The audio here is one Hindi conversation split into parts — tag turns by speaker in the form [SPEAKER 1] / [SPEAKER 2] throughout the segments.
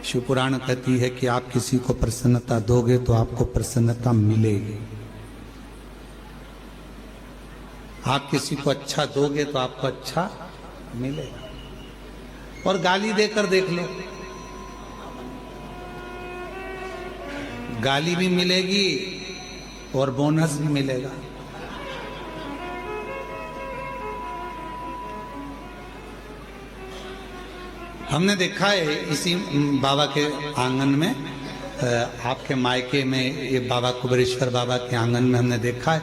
[SPEAKER 1] शिव पुराण कहती है कि आप किसी को प्रसन्नता दोगे तो आपको प्रसन्नता मिलेगी। आप किसी को अच्छा दोगे तो आपको अच्छा मिलेगा। और गाली देकर देख लो, गाली भी मिलेगी और बोनस भी मिलेगा। हमने देखा है इसी बाबा के आंगन में, आपके मायके में, ये बाबा कुबेरेश्वर बाबा के आंगन में हमने देखा है,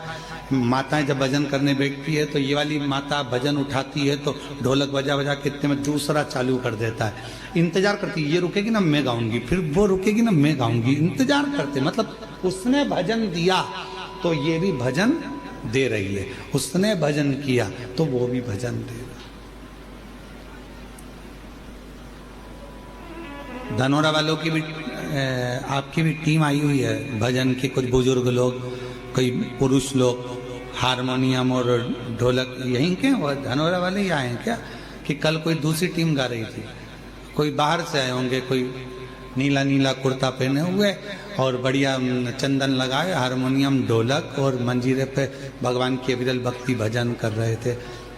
[SPEAKER 1] माताएं जब भजन करने बैठती है तो ये वाली माता भजन उठाती है तो ढोलक बजा बजा के इतने में दूसरा चालू कर देता है। इंतजार करती है, ये रुकेगी ना मैं गाऊंगी, फिर वो रुकेगी ना मैं गाऊंगी। इंतजार करते, मतलब उसने भजन दिया तो ये भी भजन दे रही है, उसने भजन किया तो वो भी भजन दे रहा। धनोरा वालों की भी आपकी भी टीम आई हुई है भजन की, कुछ बुजुर्ग लोग, कई पुरुष लोग, हारमोनियम और ढोलक यहीं के और धनोरा वाले ही आए हैं क्या? कि कल कोई दूसरी टीम गा रही थी, कोई बाहर से आए होंगे, कोई नीला नीला कुर्ता पहने हुए और बढ़िया चंदन लगाए, हारमोनियम ढोलक और मंजीरे पे भगवान की अविरल भक्ति भजन कर रहे थे।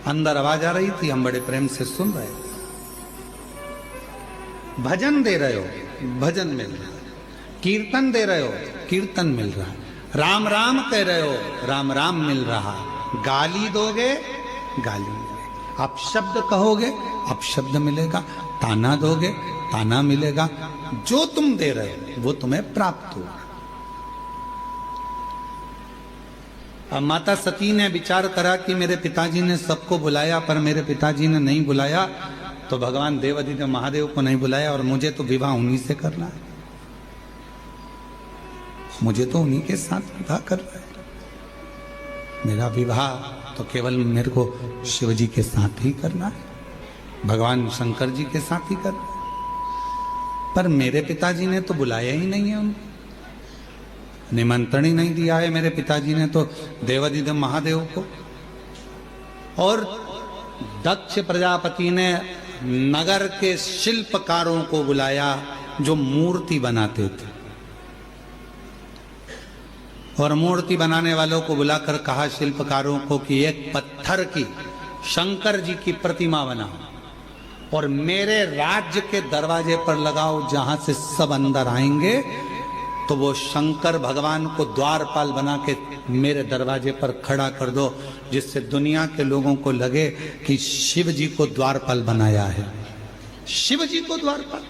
[SPEAKER 1] अंदर आवाज आ रही थी, हम बड़े प्रेम से सुन रहे थे। भजन दे रहे हो, भजन मिल रहा है। कीर्तन दे रहे हो, कीर्तन मिल रहा है। राम राम कह रहे हो, राम राम मिल रहा। गाली दोगे, गाली मिलेगा। आप शब्द कहोगे, आप शब्द मिलेगा। ताना दोगे, ताना मिलेगा। जो तुम दे रहे हो वो तुम्हें प्राप्त होगा। अब माता सती ने विचार करा कि मेरे पिताजी ने सबको बुलाया पर मेरे पिताजी ने नहीं बुलाया, तो भगवान देवाधिदेव महादेव को नहीं बुलाया और मुझे तो विवाह उन्हीं से करना है, मुझे तो उन्हीं के साथ विवाह करना है। मेरा विवाह तो केवल मेरे को शिव जी के साथ ही करना है, भगवान शंकर जी के साथ ही करना है। पर मेरे पिताजी ने तो बुलाया ही नहीं है, उनको निमंत्रण ही नहीं दिया है मेरे पिताजी ने तो देवाधिदेव महादेव को। और दक्ष प्रजापति ने नगर के शिल्पकारों को बुलाया जो मूर्ति बनाते थे, और मूर्ति बनाने वालों को बुलाकर कहा शिल्पकारों को कि एक पत्थर की शंकर जी की प्रतिमा बनाओ और मेरे राज्य के दरवाजे पर लगाओ, जहां से सब अंदर आएंगे तो वो शंकर भगवान को द्वारपाल बना के मेरे दरवाजे पर खड़ा कर दो, जिससे दुनिया के लोगों को लगे कि शिव जी को द्वारपाल बनाया है, शिव जी को द्वारपाल।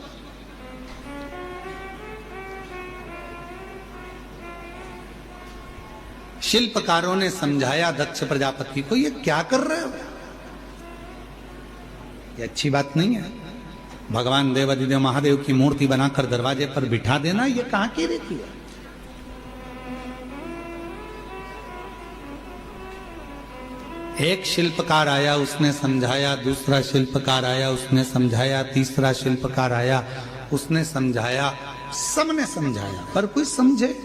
[SPEAKER 1] शिल्पकारों ने समझाया दक्ष प्रजापति को, ये क्या कर रहे हो, ये अच्छी बात नहीं है। भगवान देवाधिदेव महादेव की मूर्ति बनाकर दरवाजे पर बिठा देना, ये कहां की रीति है। एक शिल्पकार आया, उसने समझाया, दूसरा शिल्पकार आया, उसने समझाया, तीसरा शिल्पकार आया, उसने समझाया, सबने समझाया, पर कोई समझे।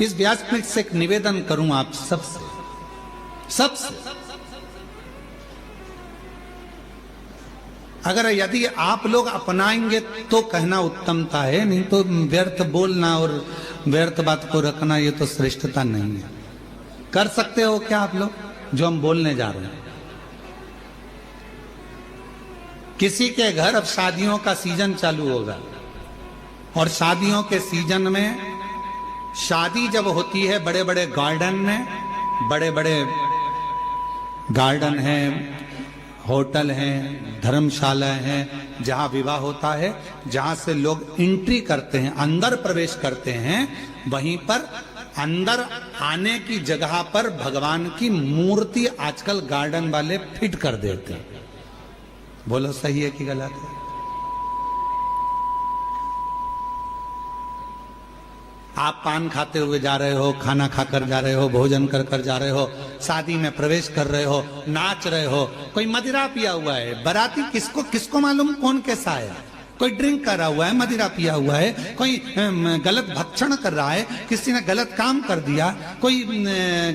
[SPEAKER 1] इस व्यासपीठ से एक निवेदन करूं आप सबसे अगर यदि आप लोग अपनाएंगे तो कहना उत्तमता है, नहीं तो व्यर्थ बोलना और व्यर्थ बात को रखना ये तो श्रेष्ठता नहीं है। कर सकते हो क्या आप लोग जो हम बोलने जा रहे हैं? किसी के घर अब शादियों का सीजन चालू होगा और शादियों के सीजन में शादी जब होती है बड़े बड़े गार्डन में, बड़े बड़े गार्डन हैं, होटल हैं, धर्मशाला हैं, जहां विवाह होता है, जहां से लोग एंट्री करते हैं, अंदर प्रवेश करते हैं, वहीं पर अंदर आने की जगह पर भगवान की मूर्ति आजकल गार्डन वाले फिट कर देते हैं। बोलो सही है कि गलत है? आप पान खाते हुए जा रहे हो, खाना खाकर जा रहे हो, भोजन कर कर जा रहे हो, शादी में प्रवेश कर रहे हो, नाच रहे हो, कोई मदिरा पिया हुआ है, बाराती किसको मालूम कौन कैसा है, कोई ड्रिंक कर रहा हुआ है, मदिरा पिया हुआ है, कोई गलत भक्षण कर रहा है, किसी ने गलत काम कर दिया, कोई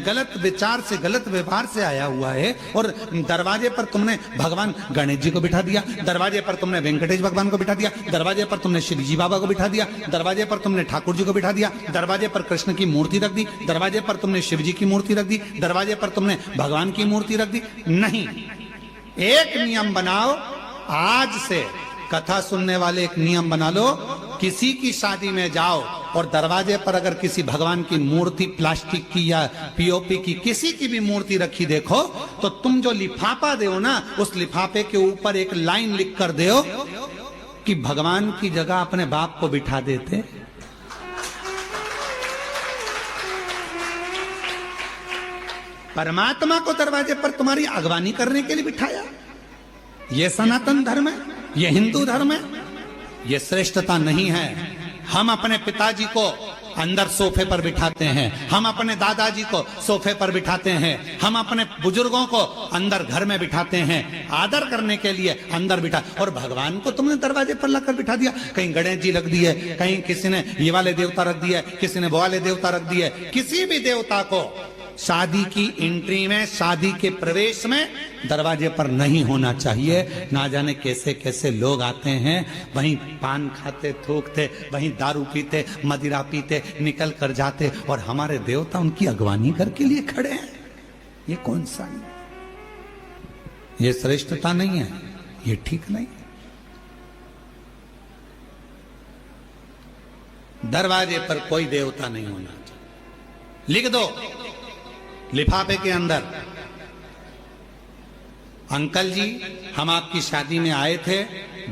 [SPEAKER 1] गलत विचार से गलत व्यवहार से आया हुआ है, और दरवाजे पर तुमने भगवान गणेश जी को बिठा दिया, दरवाजे पर तुमने वेंकटेश भगवान को बिठा दिया, दरवाजे पर तुमने श्री जी बाबा को बिठा दिया, दरवाजे पर तुमने ठाकुर जी को बिठा दिया, दरवाजे पर कृष्ण की मूर्ति रख दी, दरवाजे पर तुमने शिव जी की मूर्ति रख दी, दरवाजे पर तुमने भगवान की मूर्ति रख दी। नहीं, एक नियम बनाओ, आज से कथा सुनने वाले एक नियम बना लो, किसी की शादी में जाओ और दरवाजे पर अगर किसी भगवान की मूर्ति प्लास्टिक की या पीओपी की किसी की भी मूर्ति रखी देखो, तो तुम जो लिफाफा दो ना, उस लिफाफे के ऊपर एक लाइन लिख कर दो कि भगवान की जगह अपने बाप को बिठा देते। परमात्मा को दरवाजे पर तुम्हारी अगवानी करने के लिए बिठाया। यह सनातन धर्म है, यह हिंदू धर्म है, यह श्रेष्ठता नहीं है। हम अपने पिताजी को अंदर सोफे पर बिठाते हैं, हम अपने दादाजी को सोफे पर बिठाते हैं, हम अपने बुजुर्गों को अंदर घर में बिठाते हैं, आदर करने के लिए अंदर बिठा। और भगवान को तुमने दरवाजे पर लाकर बिठा दिया। कहीं गणेश जी रख दिए, कहीं किसी ने ये वाले देवता रख दिए, किसी ने वो वाले देवता रख दिए। किसी भी देवता को शादी की एंट्री में, शादी के प्रवेश में दरवाजे पर नहीं होना चाहिए। ना जाने कैसे कैसे लोग आते हैं, वहीं पान खाते, थूकते, वहीं दारू पीते, मदिरा पीते, निकल कर जाते, और हमारे देवता उनकी अगवानी करके लिए खड़े हैं। ये कौन सा है? ये श्रेष्ठता नहीं है, ये ठीक नहीं है। दरवाजे पर कोई देवता नहीं होना चाहिए। लिख दो लिफाफे के अंदर, अंकल जी हम आपकी शादी में आए थे,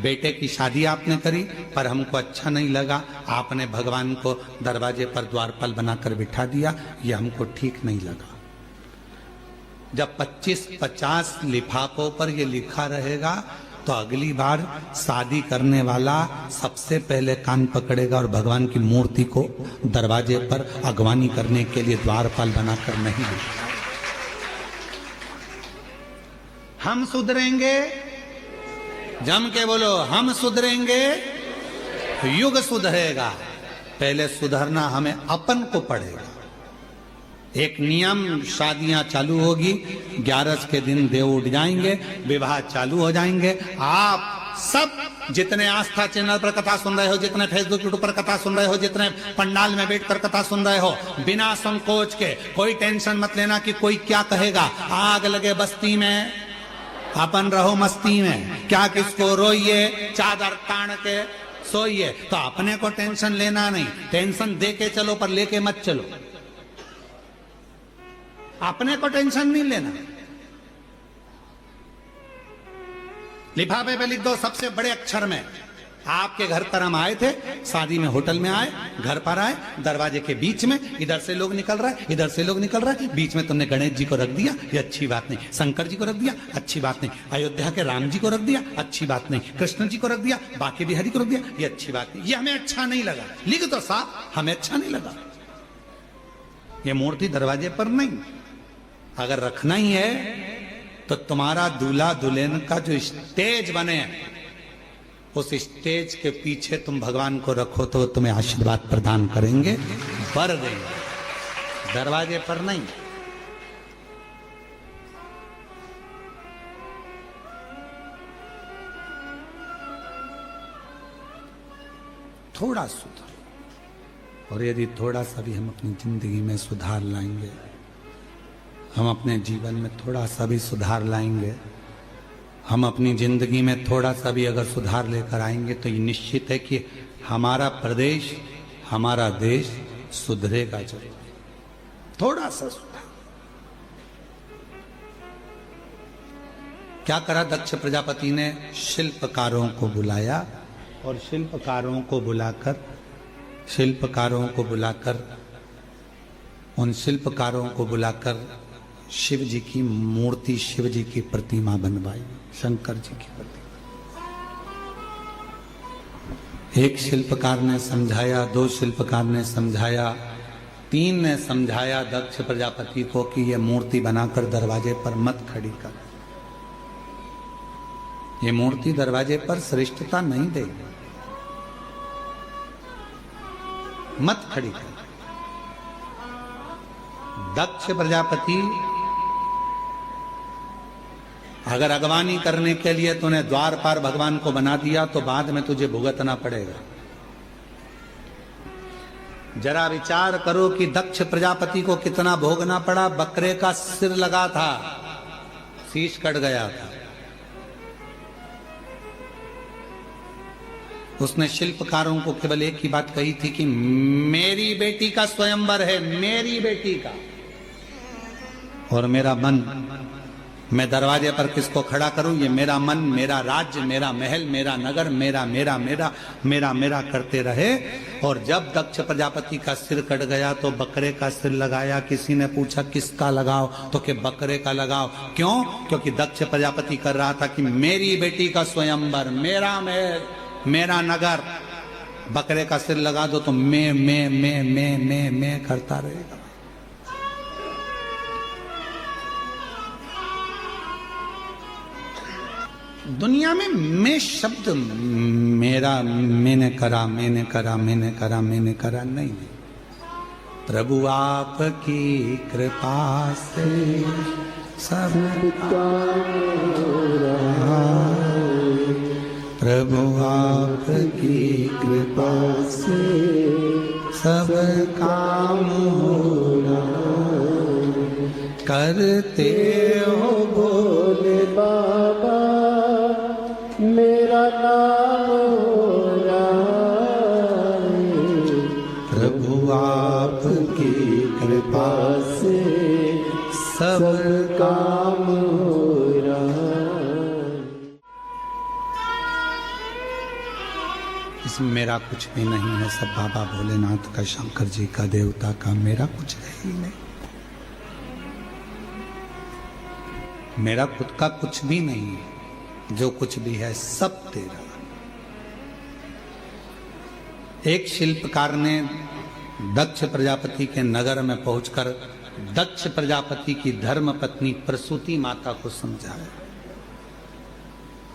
[SPEAKER 1] बेटे की शादी आपने करी, पर हमको अच्छा नहीं लगा, आपने भगवान को दरवाजे पर द्वारपाल बनाकर बिठा दिया, ये हमको ठीक नहीं लगा। जब 25-50 लिफाफों पर ये लिखा रहेगा, तो अगली बार शादी करने वाला सबसे पहले कान पकड़ेगा और भगवान की मूर्ति को दरवाजे पर अगवानी करने के लिए द्वारपाल बनाकर नहीं बिठाएगा। हम सुधरेंगे, जम के बोलो, हम सुधरेंगे, युग सुधरेगा। पहले सुधरना हमें अपन को पड़ेगा। एक नियम, शादियां चालू होगी, 11 के दिन देव उठ जाएंगे, विवाह चालू हो जाएंगे। आप सब जितने आस्था चैनल पर कथा सुन रहे हो, जितने फेसबुक यूट्यूब पर कथा सुन रहे हो, जितने पंडाल में बैठकर कथा सुन रहे हो, बिना संकोच के कोई टेंशन मत लेना कि कोई क्या कहेगा। आग लगे बस्ती में, अपन रहो मस्ती में, क्या किसको रोइए, चादर तान के सोइए। तो अपने को टेंशन लेना नहीं, टेंशन दे के चलो पर लेके मत चलो। अपने को टेंशन नहीं लेना। लिफाफे पे लिख दो सबसे बड़े अक्षर में, आपके घर पर हम आए थे, शादी में होटल में आए, घर पर आए, दरवाजे के बीच में इधर से लोग निकल रहा है, इधर से लोग निकल रहा है, बीच में तुमने गणेश जी को रख दिया, ये अच्छी बात नहीं। शंकर जी को रख दिया, अच्छी बात नहीं। अयोध्या के राम जी को रख दिया, अच्छी बात नहीं। कृष्ण जी को रख दिया, बाकी बिहारी को रख दिया, ये अच्छी बात नहीं। ये हमें अच्छा नहीं लगा। लिख दो साहब, हमें अच्छा नहीं लगा। ये मूर्ति दरवाजे पर नहीं। अगर रखना ही है तो तुम्हारा दूल्हा दुल्हन का जो स्टेज बने, उस स्टेज के पीछे तुम भगवान को रखो, तो तुम्हें आशीर्वाद प्रदान करेंगे, वर देंगे। दरवाजे पर नहीं। थोड़ा सुधार, और यदि थोड़ा सा भी हम अपनी जिंदगी में सुधार लाएंगे, हम अपने जीवन में थोड़ा सा भी सुधार लाएंगे, हम अपनी जिंदगी में थोड़ा सा भी अगर सुधार लेकर आएंगे, तो ये निश्चित है कि हमारा प्रदेश, हमारा देश सुधरेगा जरूर। थोड़ा सा सुधार। क्या करा दक्ष प्रजापति ने? शिल्पकारों को बुलाया, और शिल्पकारों को बुलाकर शिव जी की मूर्ति, शिव जी की प्रतिमा बनवाई, शंकर जी की प्रतिमा। एक शिल्पकार ने समझाया, 2 शिल्पकार ने समझाया, 3 ने समझाया दक्ष प्रजापति को कि यह मूर्ति बनाकर दरवाजे पर मत खड़ी कर। ये मूर्ति दरवाजे पर श्रेष्ठता नहीं देगी। मत खड़ी कर। दक्ष प्रजापति अगर अगवानी करने के लिए तूने द्वारपाल भगवान को बना दिया तो बाद में तुझे भुगतना पड़ेगा। जरा विचार करो कि दक्ष प्रजापति को कितना भोगना पड़ा। बकरे का सिर लगा था, शीश कट गया था। उसने शिल्पकारों को केवल एक ही बात कही थी कि मेरी बेटी का स्वयंवर है, मेरी बेटी का, और मेरा मन, मैं दरवाजे पर किसको खड़ा करूं? ये मेरा मन, मेरा राज्य, मेरा महल, मेरा नगर, मेरा मेरा मेरा मेरा मेरा करते रहे। और जब दक्ष प्रजापति का सिर कट गया तो बकरे का सिर लगाया। किसी ने पूछा किसका लगाओ? तो कि बकरे का लगाओ। क्यों? क्योंकि दक्ष प्रजापति कर रहा था कि मेरी बेटी का स्वयंवर, मेरा महल, मेरा नगर। बकरे का सिर लगा दो तो मैं करता रहेगा। दुनिया में मैं शब्द, मेरा, मैंने करा, मैंने करा, मैंने करा, मैंने करा नहीं। प्रभु आपकी कृपा से सब काम हो रहा है। प्रभु आपकी कृपा से सब काम हो रहा है। करते हो भोले बाबा मेरा नाम हो रहा है। प्रभु आपकी कृपा से सब काम हो रहा है। इसमें मेरा कुछ भी नहीं है, सब बाबा भोलेनाथ का, शंकर जी का, देवता का। मेरा कुछ है ही नहीं, मेरा खुद का कुछ भी नहीं है। जो कुछ भी है सब तेरा। एक शिल्पकार ने दक्ष प्रजापति के नगर में पहुंचकर दक्ष प्रजापति की धर्म पत्नी प्रसूति माता को समझाया।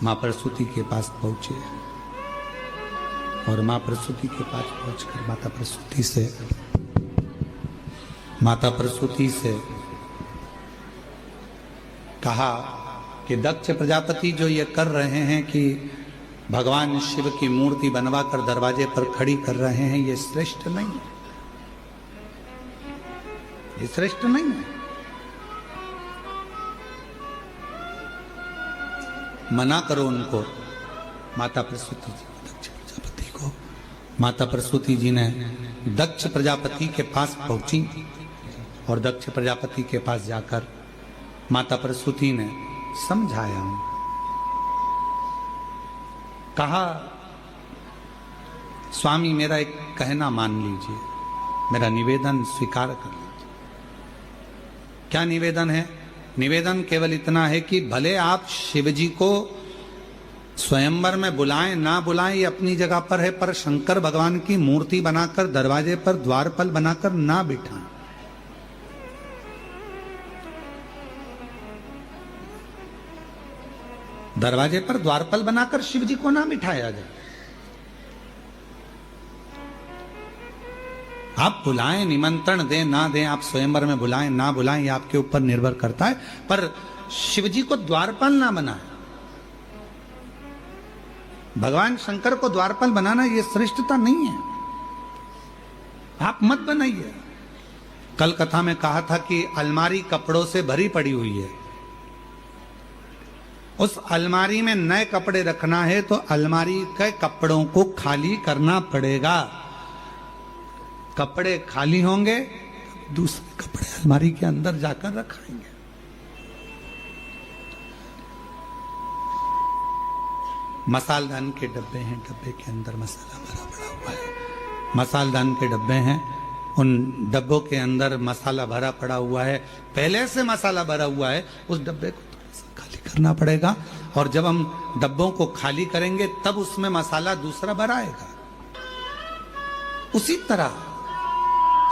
[SPEAKER 1] मां प्रसूति के पास पहुंचे और मां प्रसूति के पास पहुंचकर माता प्रसूति से कहा कि दक्ष प्रजापति जो ये कर रहे हैं कि भगवान शिव की मूर्ति बनवाकर दरवाजे पर खड़ी कर रहे हैं, ये श्रेष्ठ नहीं है, ये श्रेष्ठ नहीं है। मना करो उनको। माता प्रसूति जी दक्ष प्रजापति को, माता प्रसूति जी ने दक्ष प्रजापति के पास पहुंची और दक्ष प्रजापति के पास जाकर माता प्रसूति ने समझाया, कहा स्वामी मेरा एक कहना मान लीजिए, मेरा निवेदन स्वीकार कर लीजिए। क्या निवेदन है? निवेदन केवल इतना है कि भले आप शिवजी को स्वयंवर में बुलाएं ना बुलाएं ये अपनी जगह पर है, पर शंकर भगवान की मूर्ति बनाकर दरवाजे पर द्वारपाल बनाकर ना बिठाएं। दरवाजे पर द्वारपाल बनाकर शिव जी को ना बिठाया जाए। आप बुलाएं, निमंत्रण दें ना दें, आप स्वयंवर में बुलाएं ना बुलाएं, ये आपके ऊपर निर्भर करता है, पर शिव जी को द्वारपाल ना बनाए। भगवान शंकर को द्वारपाल बनाना ये श्रेष्ठता नहीं है, आप मत बनाइए। कल कथा में कहा था कि अलमारी कपड़ों से भरी पड़ी हुई है। उस अलमारी में नए कपड़े रखना है तो अलमारी के कपड़ों को खाली करना पड़ेगा। कपड़े खाली होंगे, दूसरे कपड़े अलमारी के अंदर जाकर रखाएंगे। मसालदान के डब्बे हैं, डब्बे के अंदर मसाला भरा पड़ा हुआ है। मसालदान के डब्बे हैं, उन डब्बों के अंदर मसाला भरा पड़ा हुआ है, पहले से मसाला भरा हुआ है। उस डब्बे को खाली करना पड़ेगा और जब हम डब्बों को खाली करेंगे तब उसमें मसाला दूसरा भराएगा। उसी तरह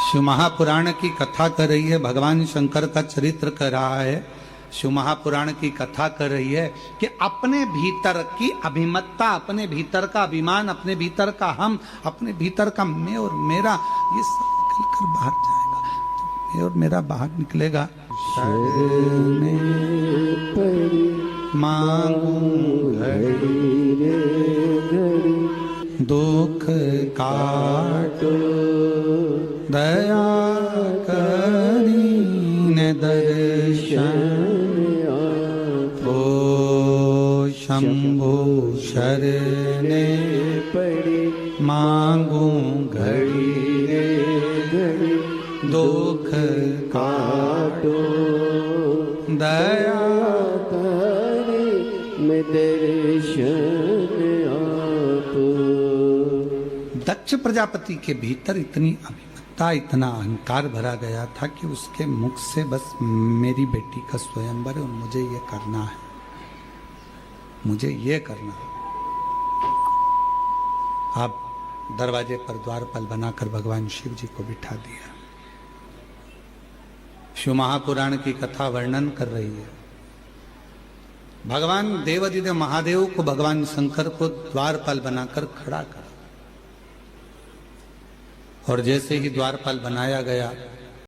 [SPEAKER 1] शिव महापुराण की कथा कर रही है, भगवान शंकर का चरित्र कर रहा है। शिव महापुराण की कथा कर रही है कि अपने भीतर की अभिमत्ता, अपने भीतर का अभिमान, अपने भीतर का हम, अपने भीतर का मैं और मेरा, ये सब निकल कर बाहर जाएगा। मैं और मेरा बाहर निकलेगा। शरणे पड़ी मांगू घड़ी रे घड़ी, दुख काटो दया करी ने दर्शन ओ शंभु शरणे पड़ी मांगू घड़ी रे घड़ी, दुख काटो दया
[SPEAKER 2] करे मैं दर्शन आप।
[SPEAKER 1] दक्ष प्रजापति के भीतर इतनी अभिमत्ता, इतना अहंकार भरा गया था कि उसके मुख से बस मेरी बेटी का स्वयंवर है और मुझे ये करना है, मुझे ये करना है। अब दरवाजे पर द्वारपाल बनाकर भगवान शिव जी को बिठा दिया। शिव महापुराण की कथा वर्णन कर रही है। भगवान देवादिदेव महादेव को भगवान शंकर को द्वारपाल बनाकर खड़ा कर, और जैसे ही द्वारपाल बनाया गया